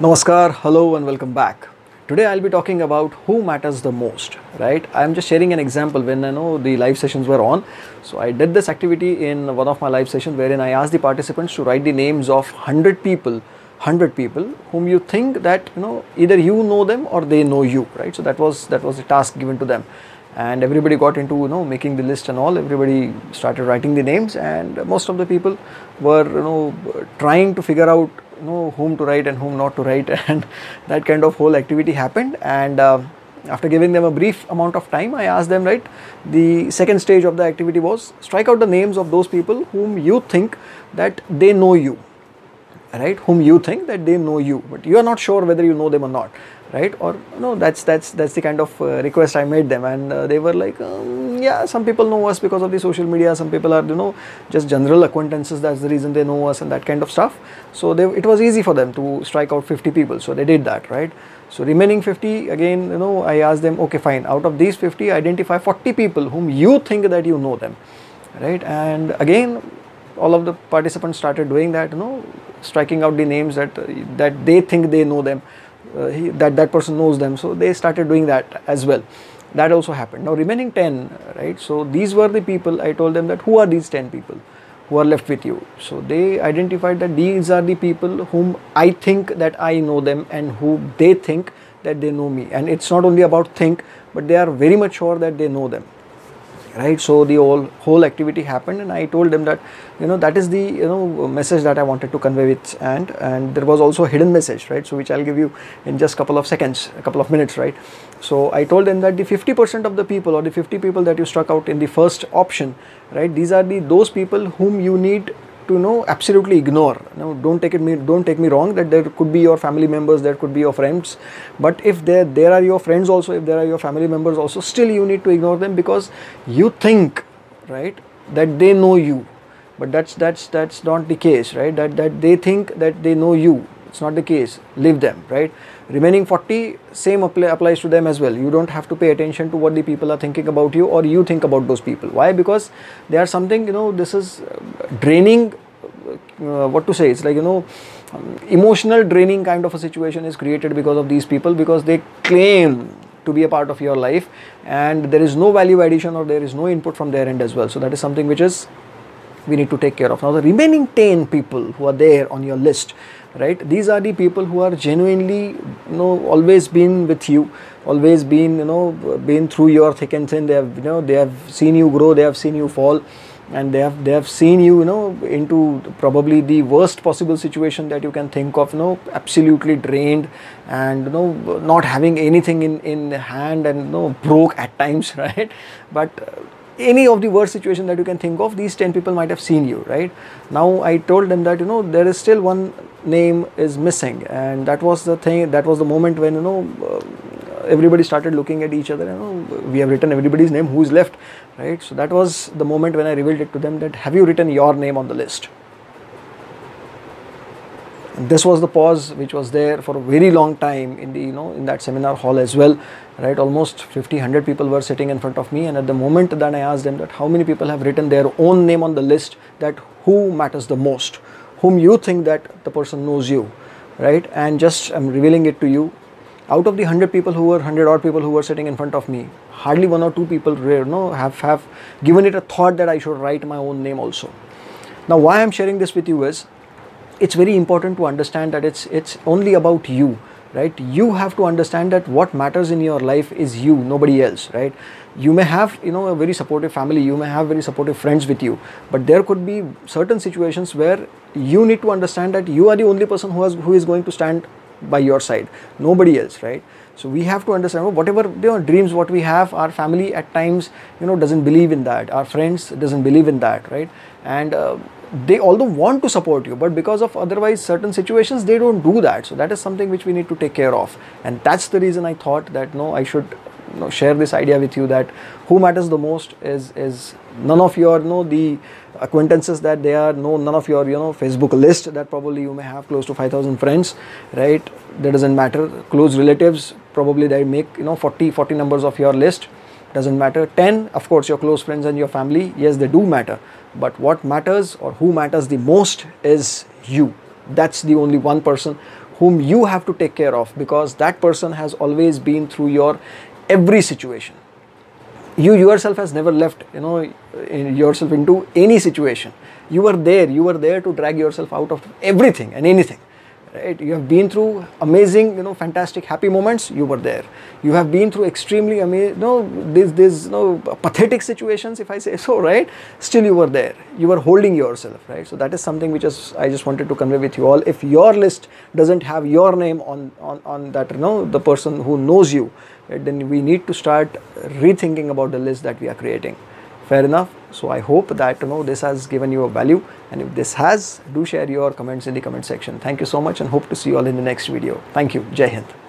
Namaskar, hello and welcome back. Today I'll be talking about who matters the most, right? I'm just sharing an example when I know the live sessions were on. So I did this activity in one of my live sessions wherein I asked the participants to write the names of 100 people whom you think that either you know them or they know you, right? So that was the task given to them. And everybody got into making the list and all. Everybody started writing the names, and most of the people were trying to figure out whom to write and whom not to write, and that kind of whole activity happened. And after giving them a brief amount of time, I asked them, right, the second stage of the activity was strike out the names of those people whom you think that they know you, right? Whom you think that they know you, but you are not sure whether you know them or not, right? Or no, that's the kind of request I made them. And they were like, yeah, some people know us because of the social media, some people are just general acquaintances, that's the reason they know us, and that kind of stuff. So it was easy for them to strike out 50 people, so they did that, right? So remaining 50, again, I asked them, okay, fine, out of these 50, identify 40 people whom you think that you know them, right? And again, all of the participants started doing that, striking out the names that they think they know them, that person knows them. So they started doing that as well. That also happened. Now remaining 10, right? So these were the people. I told them that who are these 10 people who are left with you. So they identified that these are the people whom I think that I know them and who they think that they know me. And it's not only about think, but they are very much sure that they know them, right? So the whole activity happened, and I told them that that is the message that I wanted to convey with. And there was also a hidden message, right? So which I'll give you in just couple of minutes, right? So I told them that the 50% of the people, or the 50 people that you struck out in the first option, right, these are those people whom you need to absolutely ignore. Don't take me wrong, that there could be your family members, there could be your friends, but if there are your friends also, if there are your family members also, still you need to ignore them, because you think, right, that they know you, but that's not the case, right? That they think that they know you, it's not the case. Leave them, right? Remaining 40, same applies to them as well. You don't have to pay attention to what the people are thinking about you, or you think about those people. Why? Because they are something, this is draining, what to say, it's like emotional draining kind of a situation is created because of these people, because they claim to be a part of your life and there is no value addition, or there is no input from their end as well. So that is something which is we need to take care of. Now the remaining 10 people who are there on your list, right, these are the people who are genuinely always been with you, always been been through your thick and thin. They have seen you grow, they have seen you fall, and they have seen you into probably the worst possible situation that you can think of, absolutely drained, and not having anything in hand, and broke at times, right? But any of the worst situation that you can think of, these 10 people might have seen you, right? Now I told them that there is still one name is missing, and that was the thing, that was the moment when everybody started looking at each other. We have written everybody's name, who is left, right? So that was the moment when I revealed it to them, that have you written your name on the list? And this was the pause which was there for a very long time in the in that seminar hall as well, right? Almost 50-100 people were sitting in front of me, and at the moment that I asked them that how many people have written their own name on the list, that who matters the most, whom you think that the person knows you, right? And just I'm revealing it to you, out of the 100 people who were 100 odd people who were sitting in front of me, hardly 1 or 2 people have given it a thought that I should write my own name also. Now why I'm sharing this with you is, it's very important to understand that it's only about you, right? You have to understand that what matters in your life is you, nobody else, right? You may have a very supportive family, you may have very supportive friends with you, but there could be certain situations where you need to understand that you are the only person who is going to stand by your side, nobody else, right? So we have to understand, whatever dreams what we have, our family at times doesn't believe in that, our friends doesn't believe in that, right? And they although want to support you, but because of otherwise certain situations, they don't do that. So that is something which we need to take care of, and that's the reason I thought that I should share this idea with you, that who matters the most is none of your the acquaintances that they are, none of your Facebook list that probably you may have close to 5,000 friends, right? That doesn't matter. Close relatives, probably they make 40 numbers of your list, doesn't matter. 10, of course, your close friends and your family, yes, they do matter, but what matters, or who matters the most, is you, That's the only one person whom you have to take care of, because that person has always been through your every situation. You yourself has never left, yourself into any situation. You were there to drag yourself out of everything and anything, right? You have been through amazing, fantastic, happy moments. You were there. You have been through extremely amazing, pathetic situations, if I say so, right? Still you were there. You were holding yourself, right? So that is something which I just wanted to convey with you all. If your list doesn't have your name on that, the person who knows you, right, then we need to start rethinking about the list that we are creating. Fair enough. So I hope that this has given you a value, and if this has, do share your comments in the comment section. Thank you so much, and hope to see you all in the next video. Thank you. Jai Hind.